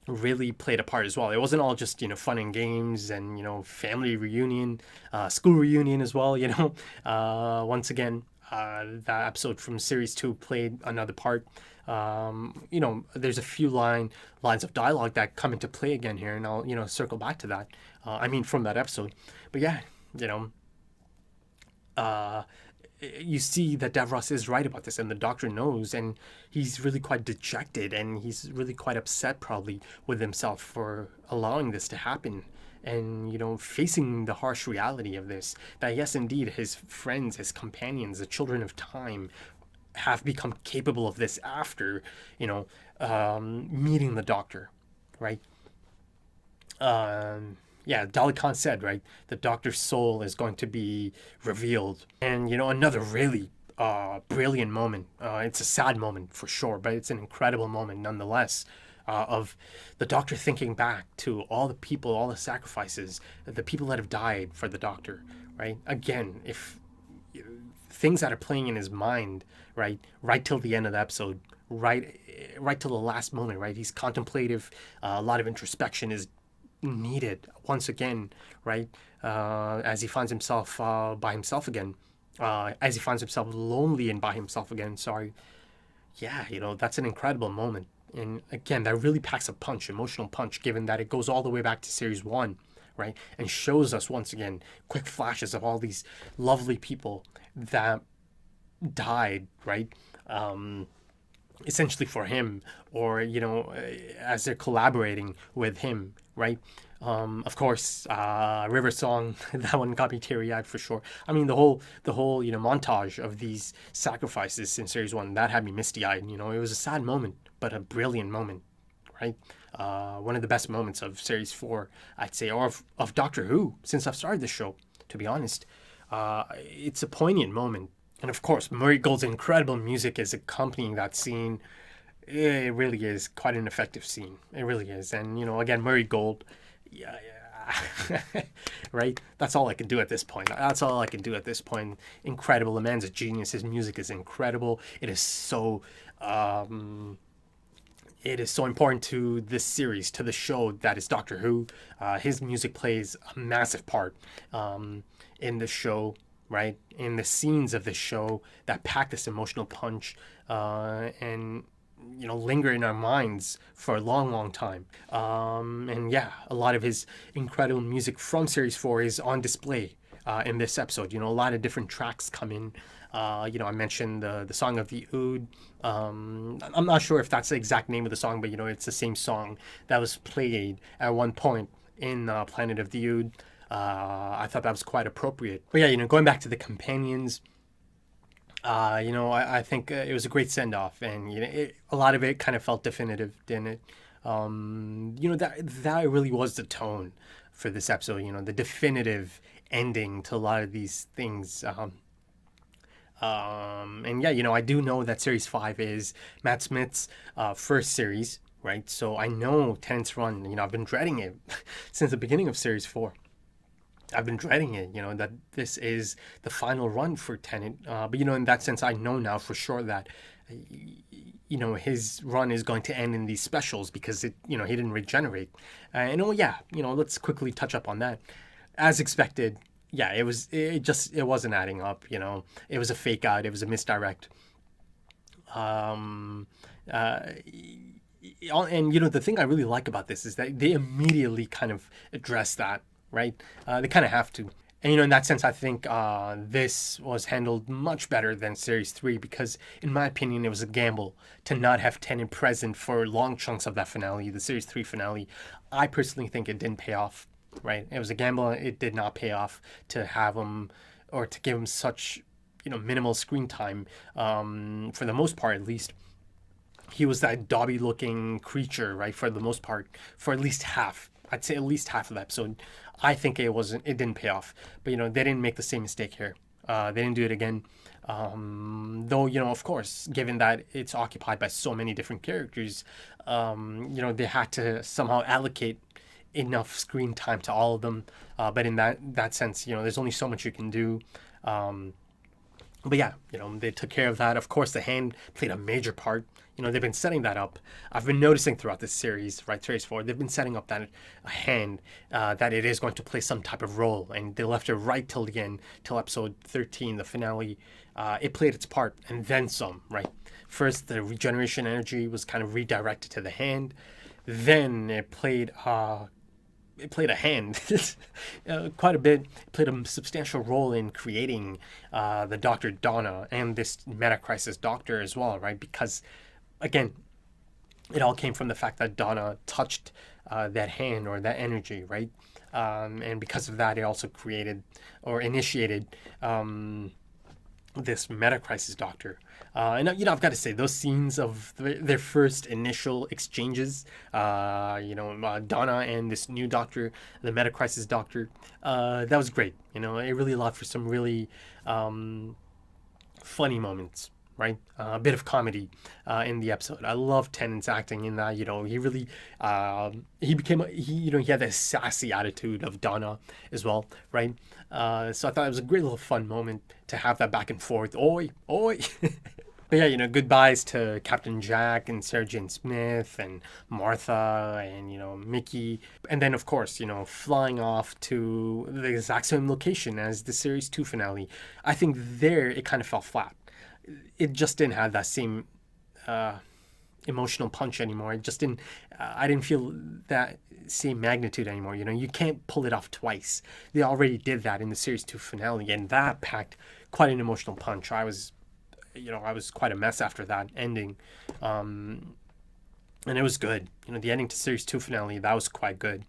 really played a part as well. It wasn't all just, fun and games and, family reunion, school reunion as well, Once again, that episode from Series 2 played another part. There's a few lines of dialogue that come into play again here, and I'll, circle back to that. From that episode. But yeah, you see that Davros is right about this, and the Doctor knows, and he's really quite dejected, and he's really quite upset probably with himself for allowing this to happen. And, facing the harsh reality of this, that yes, indeed, his friends, his companions, the children of time have become capable of this after, meeting the Doctor, right? yeah, Dalek Khan said, right, the Doctor's soul is going to be revealed. And, you know, another really brilliant moment. It's a sad moment for sure, but it's an incredible moment nonetheless. Of the Doctor thinking back to all the people, all the sacrifices, the people that have died for the Doctor, right? Again, if things that are playing in his mind, right till the end of the episode, right till the last moment, right? He's contemplative. A lot of introspection is needed once again, right? As he finds himself by himself again, as he finds himself lonely and by himself again. Sorry. Yeah, you know, that's an incredible moment. And again, that really packs a punch, emotional punch, given that it goes all the way back to series 1, right? And shows us once again quick flashes of all these lovely people that died, right? Essentially for him, or, you know, as they're collaborating with him, right? Of course, River Song, that one got me teary-eyed for sure. I mean, the whole, you know, montage of these sacrifices in series 1, that had me misty-eyed. You know, it was a sad moment, but a brilliant moment, right? One of the best moments of series 4, I'd say, or of Doctor Who since I've started the show, to be honest. It's a poignant moment. And of course, Murray Gold's incredible music is accompanying that scene. It really is quite an effective scene. It really is. And, you know, again, Murray Gold, yeah. Right? That's all I can do at this point. Incredible. The man's a genius. His music is incredible. It is so important to this series, to the show that is Doctor Who. His music plays a massive part in the show, right? In the scenes of the show that pack this emotional punch and, you know, linger in our minds for a long, long time. And yeah, a lot of his incredible music from series 4 is on display in this episode. You know, a lot of different tracks come in. You know, I mentioned the Song of the Ood. I'm not sure if that's the exact name of the song, but, you know, it's the same song that was played at one point in Planet of the Ood. I thought that was quite appropriate. But yeah, you know, going back to the companions, you know, I think it was a great send-off, and, you know, a lot of it kind of felt definitive, didn't it? You know, that really was the tone for this episode, you know, the definitive ending to a lot of these things. And yeah, you know, I do know that Series 5 is Matt Smith's first series, right? So I know Tennant's run, you know, I've been dreading it since the beginning of Series 4. I've been dreading it, you know, that this is the final run for Tennant. But, you know, in that sense, I know now for sure that, you know, his run is going to end in these specials because, you know, he didn't regenerate. And, oh, yeah, you know, let's quickly touch up on that. As expected, yeah, it wasn't adding up, you know. It was a fake out. It was a misdirect. And, you know, the thing I really like about this is that they immediately kind of address that. Right? They kind of have to. And, you know, in that sense, I think this was handled much better than Series 3 because, in my opinion, it was a gamble to not have Tennant present for long chunks of that finale, the Series 3 finale. I personally think it didn't pay off, right? It was a gamble. It did not pay off to have him or to give him such, you know, minimal screen time, for the most part, at least. He was that Dobby-looking creature, right, for the most part, for at least half. I'd say at least half of the episode. I think it didn't pay off. But, you know, they didn't make the same mistake here. They didn't do it again. Though, you know, of course, given that it's occupied by so many different characters, you know, they had to somehow allocate enough screen time to all of them. But in that sense, you know, there's only so much you can do. But yeah, you know, they took care of that. Of course, the hand played a major part. You know, they've been setting that up. I've been noticing throughout this series, right, Series 4, they've been setting up that hand, that it is going to play some type of role. And they left it right till the end, till episode 13, the finale. It played its part, and then some, right? First, the regeneration energy was kind of redirected to the hand. Then it played a hand quite a bit. It played a substantial role in creating the Dr. Donna and this meta-crisis doctor as well, right? Because, again, it all came from the fact that Donna touched that hand or that energy, right? And because of that, it also created or initiated this meta-crisis doctor. And I've got to say, those scenes of their first initial exchanges, Donna and this new doctor, the meta-crisis doctor, that was great. It really allowed for some really funny moments, right? A bit of comedy in the episode. I love Tennant's acting in that. He really he had this sassy attitude of Donna as well, right? So I thought it was a great little fun moment to have that back and forth. Oi, oi. But yeah, goodbyes to Captain Jack and Sarah Jane Smith and Martha and, Mickey. And then, of course, flying off to the exact same location as the Series 2 finale. I think there it kind of fell flat. It just didn't have that same emotional punch anymore. It just didn't, I didn't feel that same magnitude anymore. You can't pull it off twice. They already did that in the Series 2 finale, and that packed quite an emotional punch. I was quite a mess after that ending. And it was good. The ending to Series 2 finale, that was quite good.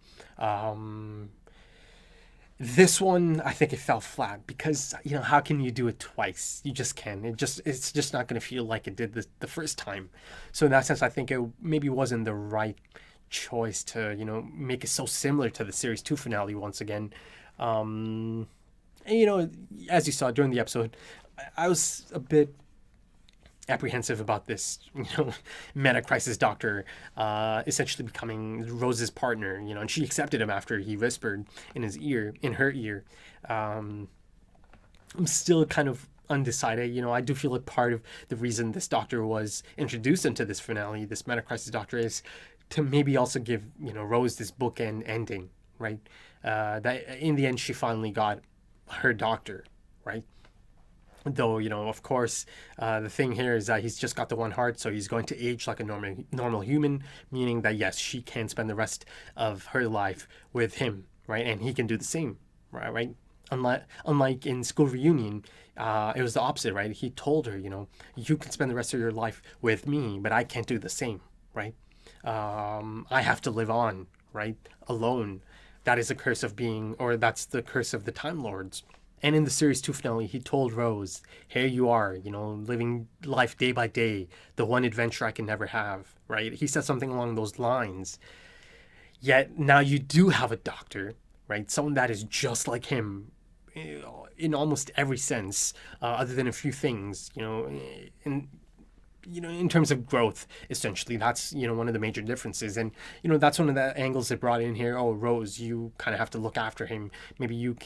This one, I think it fell flat because, how can you do it twice? You just can't. It's just not going to feel like it did the first time. So in that sense, I think it maybe wasn't the right choice to, make it so similar to the Series 2 finale once again. And, as you saw during the episode, I was a bit apprehensive about this, meta-crisis doctor essentially becoming Rose's partner, and she accepted him after he whispered in her ear. I'm still kind of undecided. I do feel like part of the reason this doctor was introduced into this finale, this meta-crisis doctor, is to maybe also give, Rose this bookend ending, right? That in the end she finally got her doctor, right? Though, of course, the thing here is that he's just got the one heart, so he's going to age like a normal human, meaning that, yes, she can spend the rest of her life with him, right? And he can do the same, right? Unlike in School Reunion, it was the opposite, right? He told her, you can spend the rest of your life with me, but I can't do the same, right? I have to live on, right? Alone. That is the curse of that's the curse of the Time Lords. And in the Series 2 finale, he told Rose, here you are, living life day by day, the one adventure I can never have, right? He said something along those lines. Yet now you do have a doctor, right? Someone that is just like him in almost every sense, other than a few things, in terms of growth, essentially. That's, one of the major differences. And, that's one of the angles they brought in here. Oh, Rose, you kind of have to look after him. Maybe you,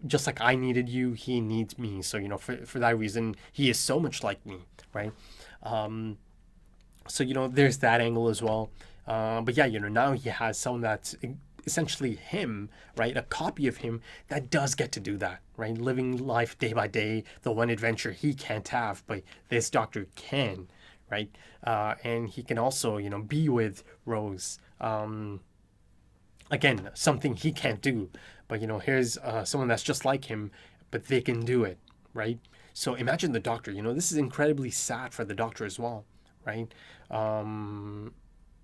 just like I needed you, he needs me. So, for that reason, he is so much like me, right? So, there's that angle as well. But yeah, now he has someone that's essentially him, right? A copy of him that does get to do that, right? Living life day by day, the one adventure he can't have, but this doctor can, right? And he can also, be with Rose. Again, something he can't do, but here's someone that's just like him, but they can do it, right? So imagine the doctor, this is incredibly sad for the doctor as well, right?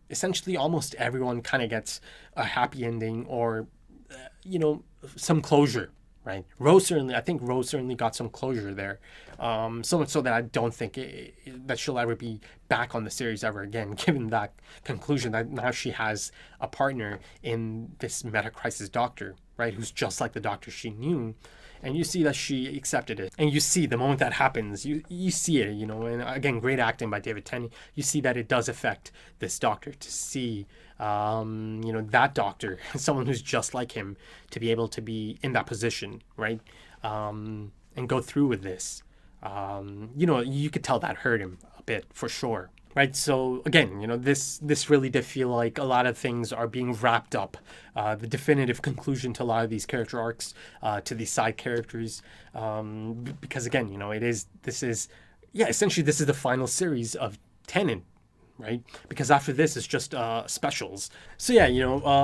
Essentially almost everyone kind of gets a happy ending or, some closure, right? I think Rose certainly got some closure there. So much so that I don't think that she'll ever be back on the series ever again, given that conclusion that now she has a partner in this meta-crisis doctor, right? Who's just like the doctor she knew. And you see that she accepted it. And you see the moment that happens, you see it, and again, great acting by David Tennant. You see that it does affect this doctor to see, that doctor, someone who's just like him, to be able to be in that position, right? And go through with this. You could tell that hurt him a bit, for sure. Right, so again, this really did feel like a lot of things are being wrapped up. The definitive conclusion to a lot of these character arcs, to these side characters, because again, essentially this is the final series of Tennant, right? Because after this, it's just specials. So yeah,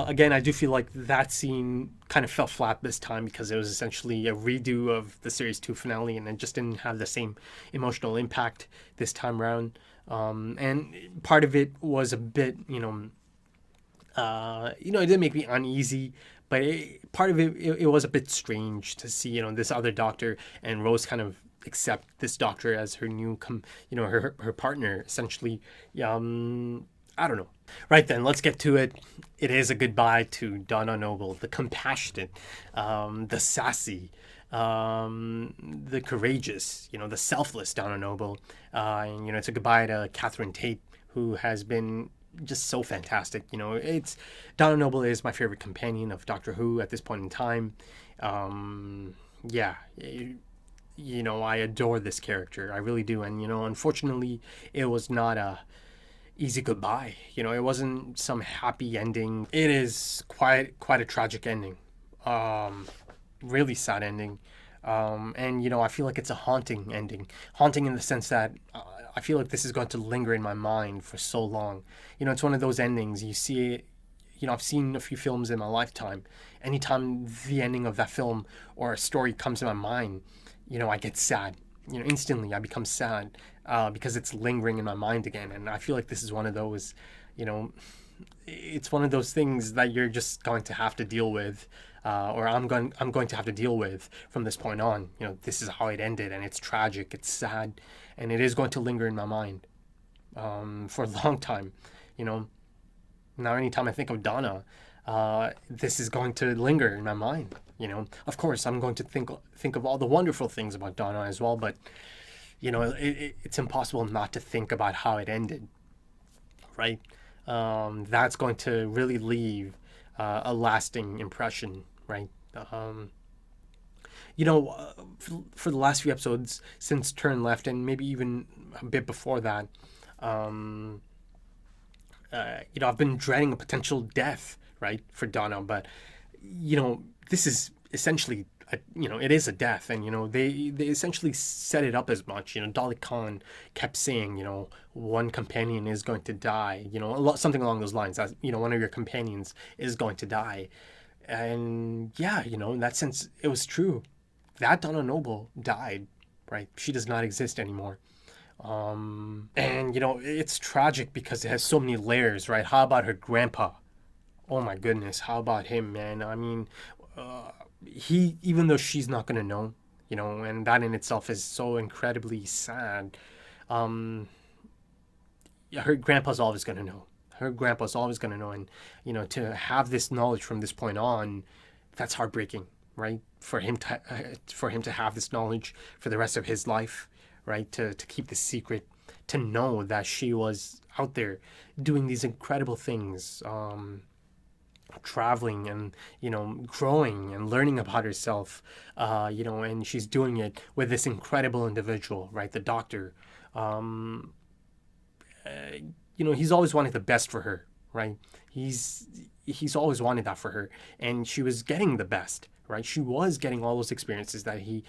again, I do feel like that scene kind of fell flat this time because it was essentially a redo of the Series 2 finale, and it just didn't have the same emotional impact this time around. And part of it was a bit, it didn't make me uneasy, but part of it was a bit strange to see, this other doctor and Rose kind of accept this doctor as her new, her partner, essentially. I don't know. Right then, let's get to it. It is a goodbye to Donna Noble, the compassionate, the sassy, the courageous, the selfless Donna Noble. And, it's a goodbye to Catherine Tate, who has been just so fantastic. It's Donna Noble is my favorite companion of Doctor Who at this point in time. I adore this character. I really do. And, unfortunately, it was not a easy goodbye. It wasn't some happy ending. It is quite a tragic ending. Really sad ending. And, I feel like it's a haunting ending. Haunting in the sense that I feel like this is going to linger in my mind for so long. It's one of those endings. You see it, I've seen a few films in my lifetime. Anytime the ending of that film or a story comes to my mind, I get sad. Instantly I become sad because it's lingering in my mind again. And I feel like this is one of those, it's one of those things that you're just going to have to deal with, or I'm going to have to deal with from this point on. This is how it ended, and it's tragic, it's sad, and it is going to linger in my mind for a long time. Now anytime I think of Donna, this is going to linger in my mind. Of course I'm going to think of all the wonderful things about Donna as well, but it's impossible not to think about how it ended, right? That's going to really leave a lasting impression, right? For the last few episodes since Turn Left, and maybe even a bit before that, I've been dreading a potential death, right, for Donna, but this is essentially it is a death, and they essentially set it up as much. Dalek Khan kept saying, one companion is going to die, something along those lines, as one of your companions is going to die. And in that sense it was true. That Donna Noble died, right? She does not exist anymore. And it's tragic because it has so many layers, right? How about her grandpa? Oh my goodness, how about him, man? I mean, he, even though she's not gonna know, and that in itself is so incredibly sad, her grandpa's always gonna know. Her grandpa's always gonna know, and to have this knowledge from this point on, that's heartbreaking, right? For him to have this knowledge for the rest of his life, right? To keep the secret, to know that she was out there doing these incredible things, traveling and growing and learning about herself, and she's doing it with this incredible individual, right? The doctor. He's always wanted the best for her, right? He's always wanted that for her, and she was getting the best, right? She was getting all those experiences that he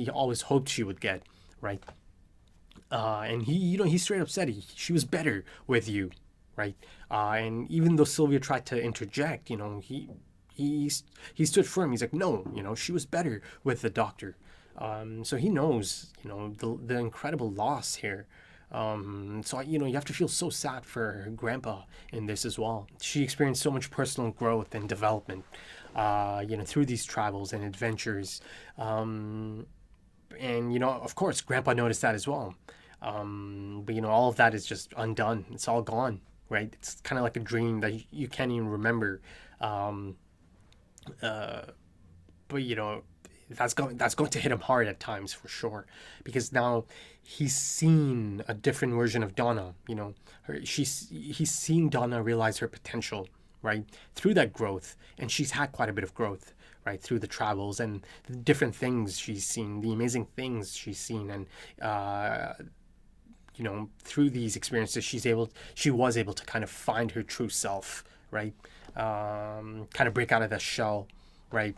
always hoped she would get, right? And he straight up said she was better with you, right? And even though Sylvia tried to interject, he stood firm. He's like, no, she was better with the doctor. So he knows, the incredible loss here. So you have to feel so sad for her grandpa in this as well. She experienced so much personal growth and development, through these travels and adventures. And of course, grandpa noticed that as well. But all of that is just undone. It's all gone, right? It's kind of like a dream that you can't even remember. But that's going to hit him hard at times for sure, because now he's seen a different version of Donna. He's seen Donna realize her potential, right, through that growth, and she's had quite a bit of growth, right, through the travels and the different things she's seen, the amazing things she's seen, and through these experiences she was able to kind of find her true self, right, kind of break out of that shell, right.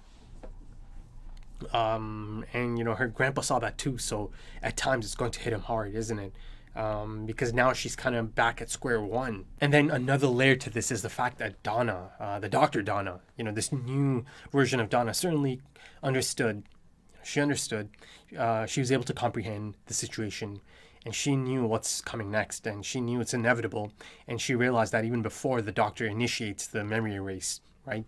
And her grandpa saw that too, so at times it's going to hit him hard, isn't it? Because now she's kind of back at square one. And then another layer to this is the fact that Donna, the Dr. Donna, this new version of Donna, certainly understood. She understood. She was able to comprehend the situation, and she knew what's coming next, and she knew it's inevitable, and she realized that even before the doctor initiates the memory erase, right?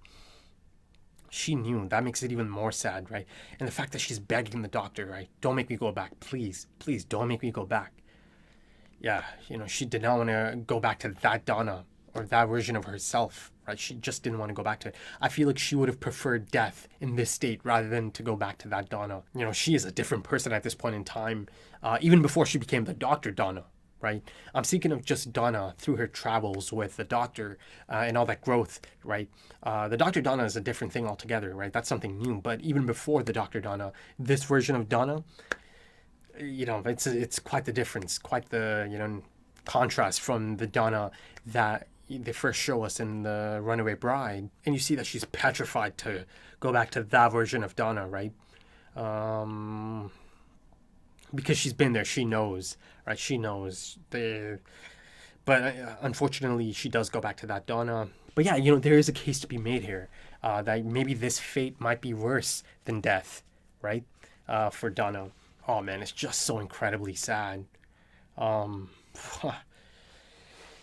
She knew. That makes it even more sad, right? And the fact that she's begging the doctor, right? Don't make me go back. Please, please don't make me go back. Yeah, she did not want to go back to that Donna or that version of herself, right? She just didn't want to go back to it. I feel like she would have preferred death in this state rather than to go back to that Donna. She is a different person at this point in time, even before she became the Doctor Donna, right? I'm speaking of just Donna through her travels with the Doctor and all that growth, right? The Doctor Donna is a different thing altogether, right? That's something new. But even before the Doctor Donna, this version of Donna, it's quite the difference, quite the contrast from the Donna that they first show us in the Runaway Bride, and you see that she's petrified to go back to that version of Donna, right? Because she's been there, she knows, right? She knows. But unfortunately, she does go back to that Donna. But yeah, there is a case to be made here that maybe this fate might be worse than death, right? For Donna. Oh man, it's just so incredibly sad.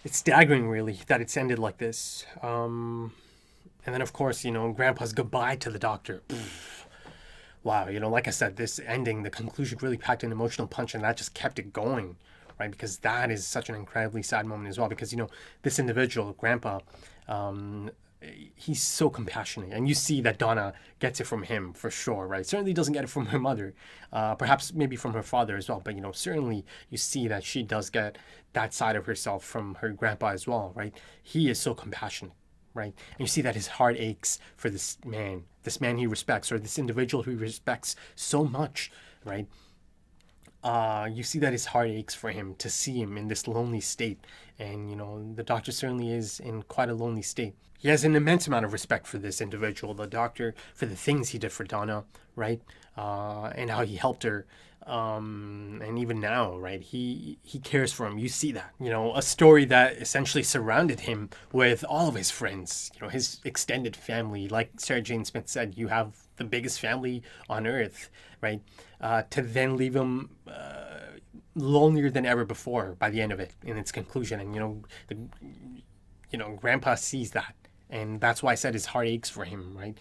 It's staggering, really, that it's ended like this. And then, of course, Grandpa's goodbye to the Doctor. Wow, like I said, this ending, the conclusion really packed an emotional punch, and that just kept it going, right? Because that is such an incredibly sad moment as well. Because, this individual, Grandpa, he's so compassionate, and you see that Donna gets it from him for sure, right? Certainly doesn't get it from her mother, perhaps maybe from her father as well, but certainly you see that she does get that side of herself from her grandpa as well, right? He is so compassionate, right? And you see that his heart aches for this man he respects, or this individual who he respects so much, right? You see that his heart aches for him, to see him in this lonely state, and the Doctor certainly is in quite a lonely state. He has an immense amount of respect for this individual, the Doctor, for the things he did for Donna, right? And how he helped her. And even now, right? He cares for him. You see that. A story that essentially surrounded him with all of his friends, his extended family. Like Sarah Jane Smith said, you have the biggest family on earth, right? To then leave him lonelier than ever before by the end of it, in its conclusion. And, Grandpa sees that. And that's why I said his heart aches for him, right?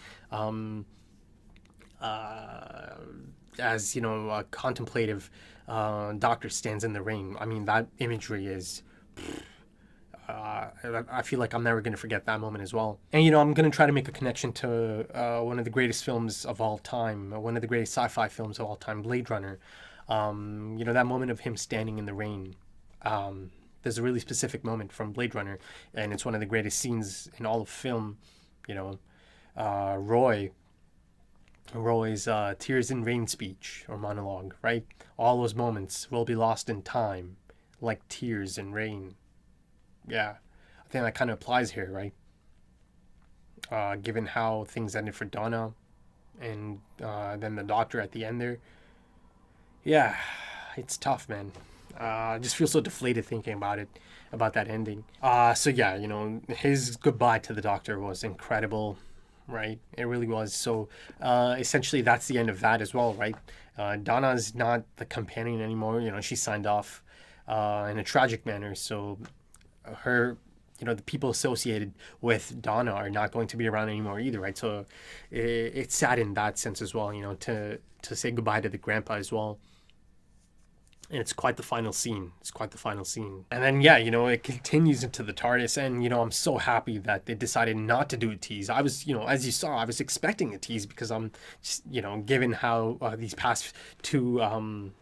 As, a contemplative Doctor stands in the rain. I mean, that imagery is... I feel like I'm never going to forget that moment as well. And, I'm going to try to make a connection to one of the greatest films of all time, one of the greatest sci-fi films of all time, Blade Runner. That moment of him standing in the rain. There's a really specific moment from Blade Runner, and it's one of the greatest scenes in all of film. Roy's tears in rain speech or monologue, right? All those moments will be lost in time, like tears in rain. Yeah, I think that kind of applies here, right? Given how things ended for Donna, and then the Doctor at the end there. Yeah, it's tough, man. I just feel so deflated thinking about it, about that ending. So yeah, his goodbye to the Doctor was incredible, right? It really was. So essentially that's the end of that as well, right? Donna's not the companion anymore. She signed off in a tragic manner. So her, the people associated with Donna are not going to be around anymore either, right? So it's sad in that sense as well, to say goodbye to the grandpa as well. And it's quite the final scene. And then, yeah, it continues into the TARDIS. And, I'm so happy that they decided not to do a tease. I was, as you saw, I was expecting a tease because I'm just, given how these past three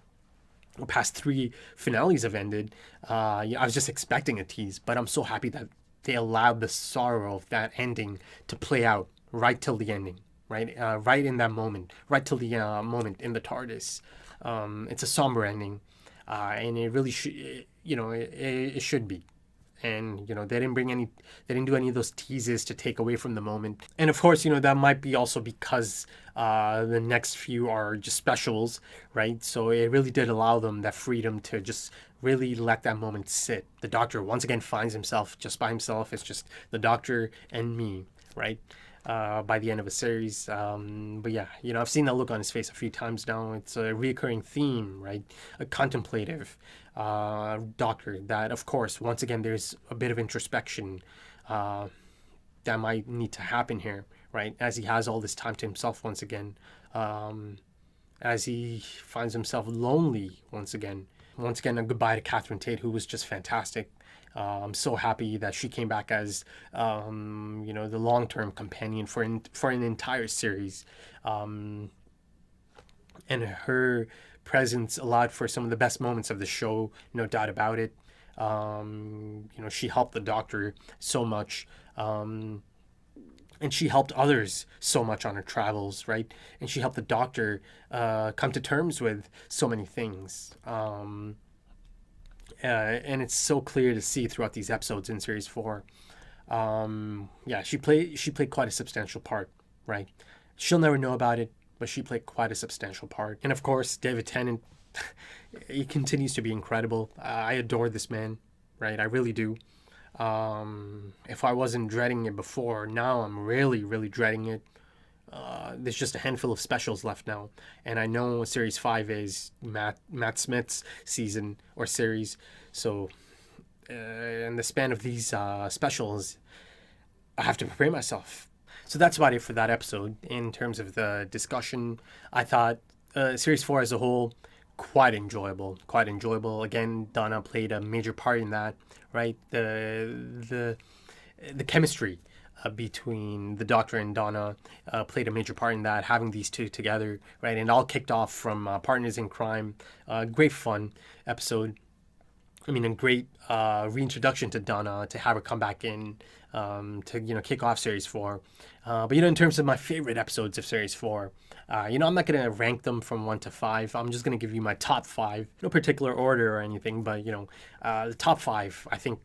finales have ended, I was just expecting a tease. But I'm so happy that they allowed the sorrow of that ending to play out right till the ending, right? Right in that moment, right till the moment in the TARDIS. It's a somber ending. And it really should, it should be. And, they didn't do any of those teases to take away from the moment. And of course, that might be also because the next few are just specials, right? So it really did allow them that freedom to just really let that moment sit. The Doctor once again finds himself just by himself. It's just the Doctor and me, right? By the end of a series. But yeah, I've seen that look on his face a few times now. It's a reoccurring theme, right? A contemplative Doctor that, of course, once again, there's a bit of introspection that might need to happen here, right? As he has all this time to himself once again, as he finds himself lonely once again. Once again, a goodbye to Catherine Tate, who was just fantastic. I'm so happy that she came back as, the long-term companion for an entire series. And her presence allowed for some of the best moments of the show, no doubt about it. She helped the Doctor so much. And she helped others so much on her travels, right? And she helped the Doctor come to terms with so many things. And it's so clear to see throughout these episodes in Series 4. She played quite a substantial part, right? She'll never know about it, but she played quite a substantial part. And of course, David Tennant, he continues to be incredible. I adore this man, right? I really do. If I wasn't dreading it before, now I'm really, really dreading it. There's just a handful of specials left now, and I know Series 5 is Matt Smith's season or series, so in the span of these specials, I have to prepare myself. So that's about it for that episode. In terms of the discussion, I thought Series 4 as a whole, quite enjoyable. Again, Donna played a major part in that, right? The chemistry between the Doctor and Donna played a major part in that, having these two together, right? And it all kicked off from Partners in Crime. Great fun episode. I mean, a great reintroduction to Donna, to have her come back in to kick off Series 4. But in terms of my favorite episodes of Series 4, I'm not going to rank them from 1 to 5. I'm just going to give you my top 5. No particular order or anything, but the top 5, I think,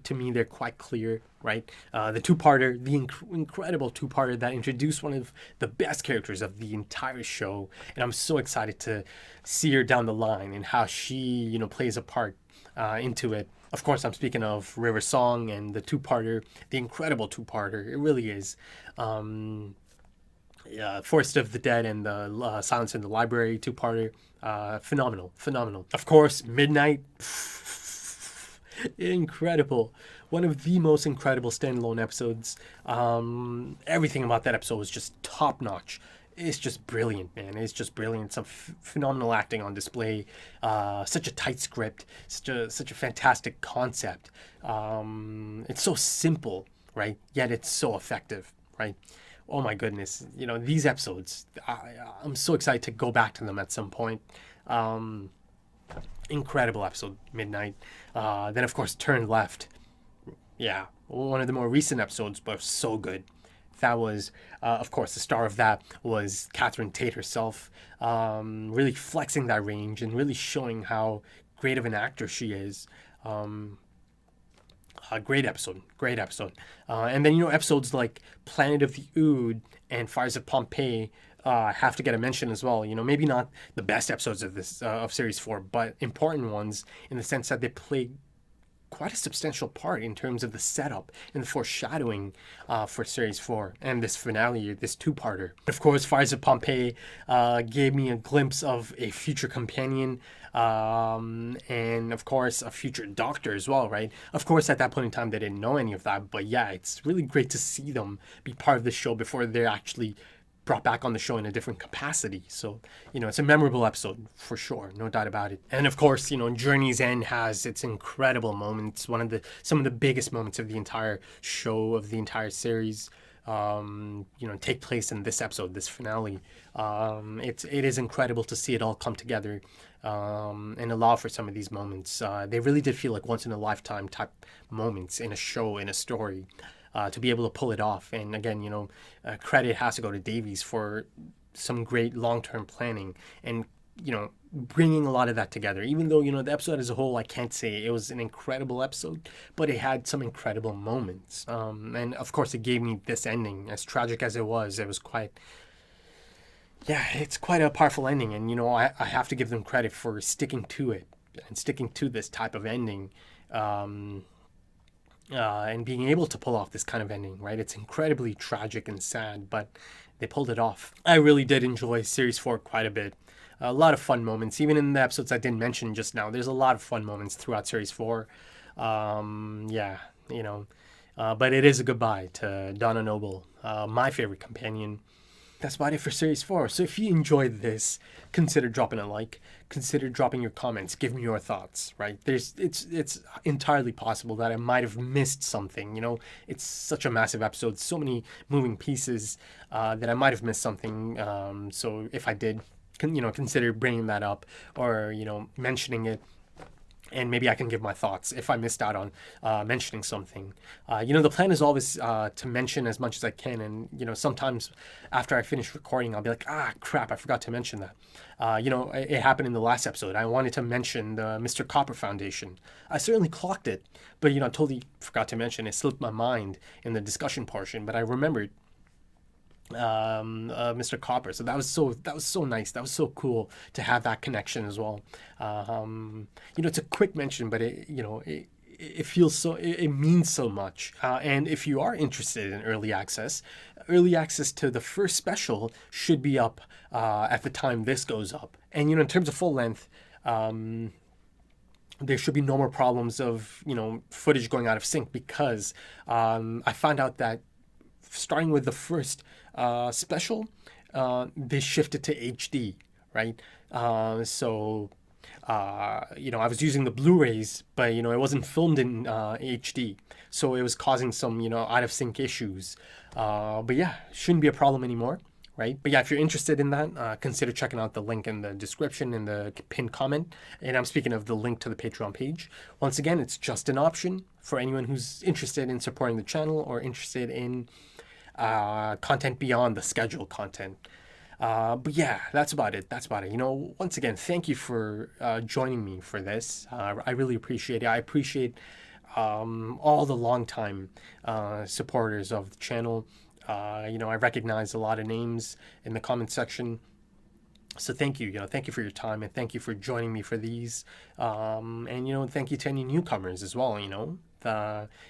to me, they're quite clear, right? The two-parter, the incredible two-parter that introduced one of the best characters of the entire show. And I'm so excited to see her down the line and how she, plays a part into it. Of course, I'm speaking of River Song and the two-parter, the incredible two-parter. It really is. Forest of the Dead and the Silence in the Library two-parter. Phenomenal. Of course, Midnight. Incredible. One of the most incredible standalone episodes. Everything about that episode was just top-notch. It's just brilliant, man. It's just brilliant. Some phenomenal acting on display. Such a tight script. Such a fantastic concept. It's so simple, right? Yet it's so effective, right? Oh my goodness. These episodes, I'm so excited to go back to them at some point. Incredible episode, Midnight. Then, of course, Turn Left. Yeah, one of the more recent episodes, but so good. That was, of course, the star of that was Catherine Tate herself, really flexing that range and really showing how great of an actor she is. Great episode. And then, episodes like Planet of the Ood and Fires of Pompeii have to get a mention as well. Maybe not the best episodes of this of Series 4, but important ones in the sense that they play quite a substantial part in terms of the setup and the foreshadowing for Series 4 and this finale, this two-parter. Of course, Fires of Pompeii gave me a glimpse of a future companion and, of course, a future Doctor as well, right? Of course, at that point in time, they didn't know any of that, but yeah, it's really great to see them be part of the show before they're actually brought back on the show in a different capacity. So, it's a memorable episode for sure, no doubt about it. And of course, Journey's End has its incredible moments, some of the biggest moments of the entire show, of the entire series, take place in this episode, this finale. It is incredible to see it all come together and allow for some of these moments. They really did feel like once in a lifetime type moments in a show, in a story. To be able to pull it off. And again, credit has to go to Davies for some great long-term planning and, bringing a lot of that together. Even though, the episode as a whole, I can't say it was an incredible episode, but it had some incredible moments. And of course, it gave me this ending. As tragic as it was quite... Yeah, it's quite a powerful ending. And, I have to give them credit for sticking to it and sticking to this type of ending. And being able to pull off this kind of ending, right? It's incredibly tragic and sad, but they pulled it off. I really did enjoy Series 4 quite a bit. A lot of fun moments, even in the episodes I didn't mention just now. There's a lot of fun moments throughout Series 4. But it is a goodbye to Donna Noble, my favorite companion. That's about it for Series 4. So if you enjoyed this, consider dropping a like, consider dropping your comments, give me your thoughts, right? It's entirely possible that I might have missed something, you know? It's such a massive episode, so many moving pieces that I might have missed something. So if I did, consider bringing that up or, mentioning it. And maybe I can give my thoughts if I missed out on mentioning something. The plan is always to mention as much as I can. And, sometimes after I finish recording, I'll be like, crap, I forgot to mention that. It happened in the last episode. I wanted to mention the Mr. Copper Foundation. I certainly clocked it, but, I totally forgot to mention. It slipped my mind in the discussion portion, but I remembered Mr. Copper. So that was so nice. That was so cool to have that connection as well. It's a quick mention, but it feels so, it means so much. And if you are interested in early access to the first special should be up at the time this goes up. And in terms of full length, there should be no more problems of footage going out of sync, because I found out that starting with the first special, they shifted to HD, right? I was using the Blu-rays, but it wasn't filmed in HD, so it was causing some out of sync issues. But yeah, shouldn't be a problem anymore, right? But yeah, if you're interested in that, consider checking out the link in the description in the pinned comment. And I'm speaking of the link to the Patreon page. Once again, it's just an option for anyone who's interested in supporting the channel or interested in content beyond the scheduled content. But yeah, that's about it. Once again, thank you for joining me for this. I really appreciate it. I appreciate all the longtime supporters of the channel. I recognize a lot of names in the comment section. So thank you. Thank you for your time, and thank you for joining me for these. And thank you to any newcomers as well.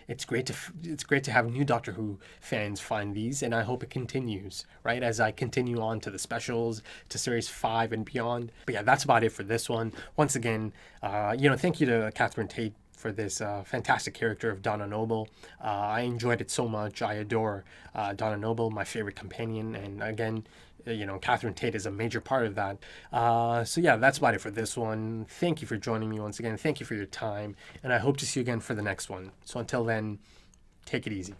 It's great to have new Doctor Who fans find these, and I hope it continues, right, as I continue on to the specials, to Series 5 and beyond. But yeah, that's about it for this one. Once again, thank you to Catherine Tate for this fantastic character of Donna Noble. I enjoyed it so much. I adore Donna Noble, my favorite companion, and again, Catherine Tate is a major part of that. So yeah, that's about it for this one. Thank you for joining me once again. Thank you for your time, and I hope to see you again for the next one. So until then, take it easy.